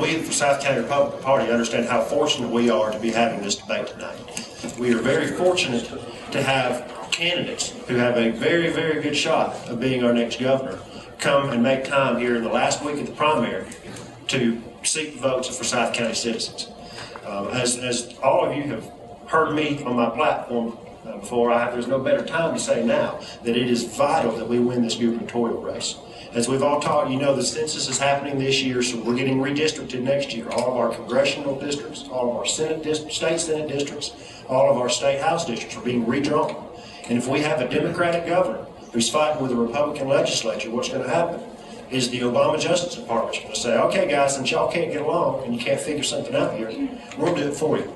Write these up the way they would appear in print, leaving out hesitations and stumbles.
we, the Forsyth County Republican Party, understand how fortunate we are to be having this debate tonight. We are very fortunate to have candidates who have a very, very good shot of being our next governor come and make time here in the last week of the primary to seek the votes of Forsyth County citizens. As all of you have heard me on my platform before, there's no better time to say now that it is vital that we win this gubernatorial race. As we've all taught, you know the census is happening this year, so we're getting redistricted next year. All of our congressional districts, all of our state Senate districts, all of our state House districts are being redrawn. And if we have a Democratic governor who's fighting with a Republican legislature, what's going to happen is the Obama Justice Department's going to say, okay guys, since y'all can't get along and you can't figure something out here, we'll do it for you.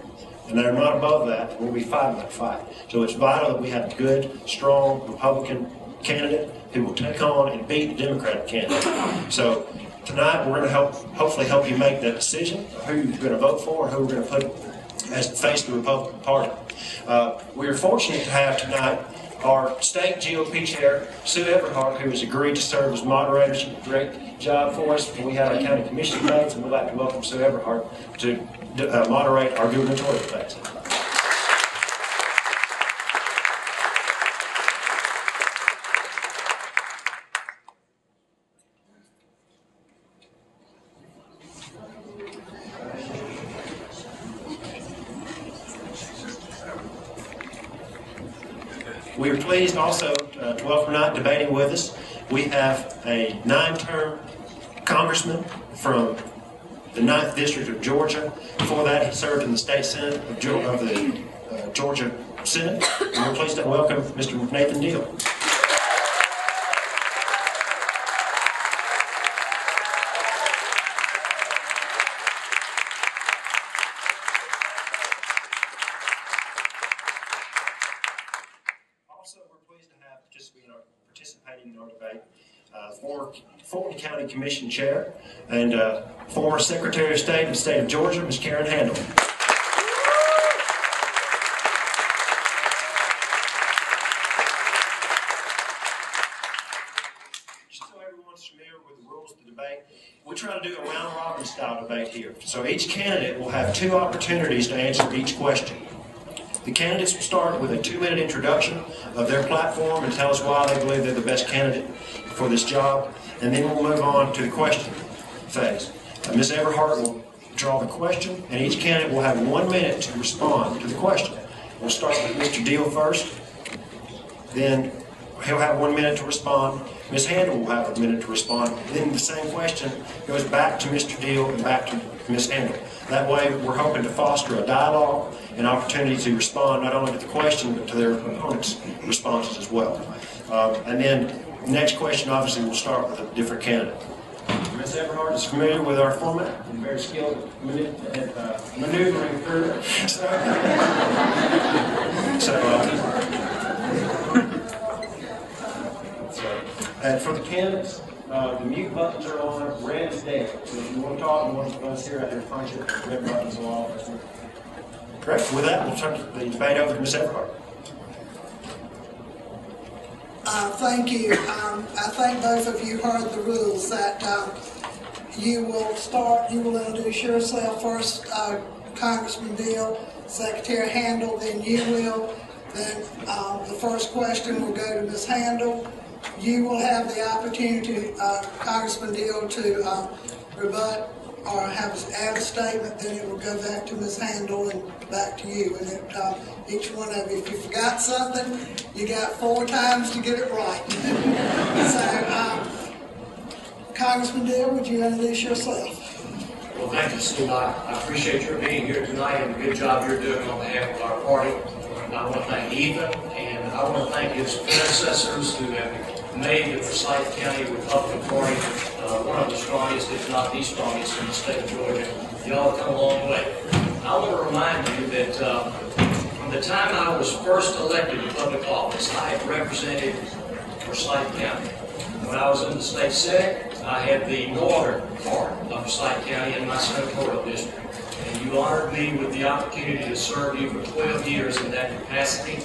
And they're not above that. We'll be fighting that fight. So it's vital that we have a good, strong Republican candidate who will take on and beat the Democratic candidate. So tonight we're going to hopefully help you make that decision of who you're going to vote for and who we're going to put as the face of the Republican Party. We are fortunate to have tonight our state GOP chair, Sue Everhart, who has agreed to serve as moderator. She did a great job for us when we had our county commission debates, and we'd like to welcome Sue Everhart to moderate our gubernatorial debates. We are pleased also to welcome tonight debating with us. We have a 9-term congressman from the 9th District of Georgia. Before that, he served in the State Senate of the Georgia Senate. And we're pleased to welcome Mr. Nathan Deal. Participating in our debate, former Fulton County Commission Chair and former Secretary of State of the State of Georgia, Ms. Handel. Just so everyone's familiar with the rules of the debate, we try to do a round-robin style debate here. So each candidate will have 2 opportunities to answer each question. The candidates will start with a 2-minute introduction of their platform and tell us why they believe they're the best candidate for this job, and then we'll move on to the question phase. Ms. Everhart will draw the question, and each candidate will have 1 minute to respond to the question. We'll start with Mr. Deal first, then he'll have 1 minute to respond. Ms. Handel will have a minute to respond. Then the same question goes back to Mr. Deal and back to Ms. Handel. That way, we're hoping to foster a dialogue and opportunity to respond not only to the question, but to their opponents' responses as well. And then the next question, obviously, will start with a different candidate. Ms. Everhart is familiar with our format and very skilled at maneuvering through it. And for the candidates, the mute buttons are on, red is dead. So if you want to talk, and one of us here out there punch it, red buttons will all work. Great. With that, we'll turn the debate over to Ms. Everhart. Thank you. I think both of you heard the rules that you will introduce yourself first, Congressman Deal, Secretary Handel, then you will. Then the first question will go to Ms. Handel. You will have the opportunity, Congressman Deal, to rebut or have add a statement, then it will go back to Ms. Handel and back to you. And each one of you, if you forgot something, you got 4 times to get it right. So, Congressman Deal, would you introduce yourself? Well, thank you, Steve. I appreciate your being here tonight and the good job you're doing on behalf of our party. I want to thank Ethan, and I want to thank his predecessors who have made the Forsyth County Republican Party one of the strongest, if not the strongest, in the state of Georgia. Y'all have come a long way. I want to remind you that from the time I was first elected to public office, I have represented Forsyth County. When I was in the state Senate, I had the northern part of Forsyth County in my senatorial district. And you honored me with the opportunity to serve you for 12 years in that capacity.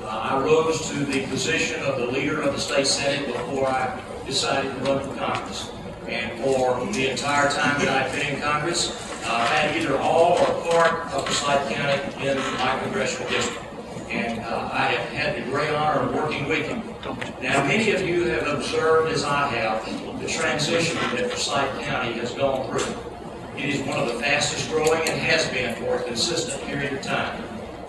I rose to the position of the leader of the state Senate before I decided to run for Congress. And for the entire time that I've been in Congress, I've had either all or part of Forsyth County in my congressional district. And I have had the great honor of working with you. Now, many of you have observed, as I have, the transition that Forsyth County has gone through. It is one of the fastest growing and has been for a consistent period of time.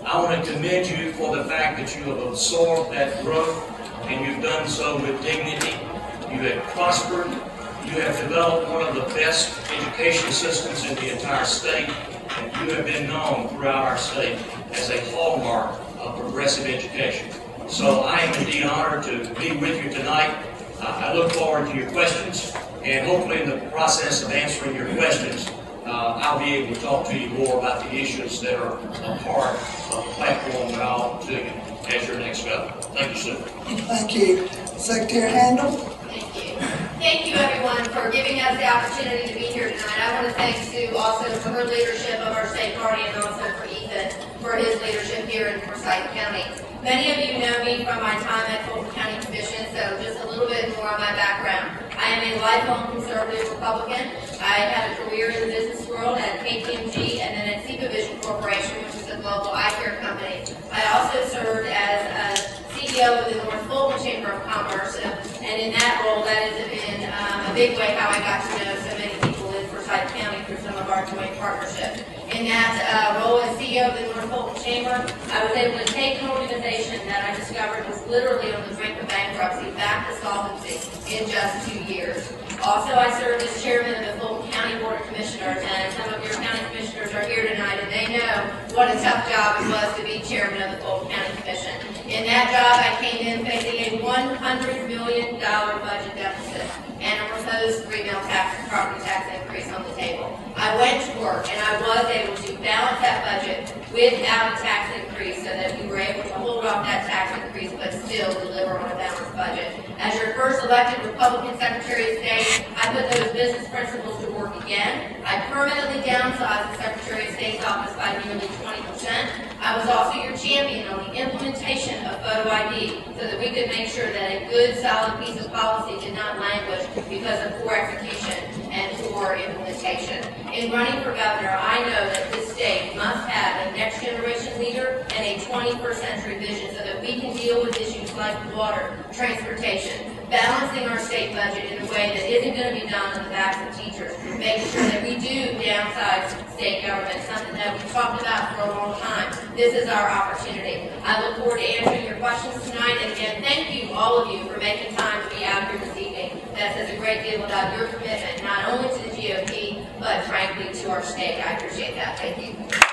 I want to commend you for the fact that you have absorbed that growth, and you've done so with dignity. You have prospered. You have developed one of the best education systems in the entire state, and you have been known throughout our state as a hallmark of progressive education. So I am indeed honored to be with you tonight. I look forward to your questions, and hopefully in the process of answering your questions, I'll be able to talk to you more about the issues that are a part of the platform that I'll offer to you as your next governor. Thank you, sir. Thank you. Secretary Handel. Thank you. Thank you, everyone, for giving us the opportunity to be here tonight. I want to thank Sue also for her leadership of our state party, and also for Ethan for his leadership here in Forsyth County. Many of you know me from my time at Fulton County Commission, so just a little bit more on my background. I am a lifelong conservative Republican. I had a career in the business world at KPMG and then at Vision Corporation, which is a global eye care company. I also served as a CEO of the North Fulton Chamber of Commerce, and in that role, that has been a big way how I got to know so many people in Forsyth County through some of our joint partnerships. In that role as CEO of the North Fulton Chamber, I was able to take an organization that I discovered was literally on the brink of bankruptcy back to solvency in just 2 years. Also, I served as chairman of the Fulton County Board of Commissioners, and some of your county commissioners are here tonight, and they know what a tough job it was to be chairman of the Fulton County Commission. In that job, I came in facing a $100 million budget deficit and a proposed 3 mil property tax increase on the table. I went to work, and I was able to balance that budget without a tax increase so that we were able to hold off that tax increase but still deliver on a balanced budget. As your first elected Republican Secretary of State, I put those business principles to work again. I permanently downsized the Secretary of State's office by nearly 20%. I was also your champion on the implementation of photo ID so that we could make sure that a good, solid piece of policy did not languish because of poor execution and poor implementation. In running for governor, I know that this state must have a next generation leader and a 21st century vision so that we can deal with issues like water, transportation, balancing our state budget in a way that isn't going to be done on the backs of teachers, making sure that we do downsize state government, something that we've talked about for a long time. This is our opportunity. I look forward to answering your questions tonight, and again, thank you, all of you, for making time to be out here this evening. That says a great deal about your commitment, not only to the GOP, but frankly to our state. I appreciate that. Thank you.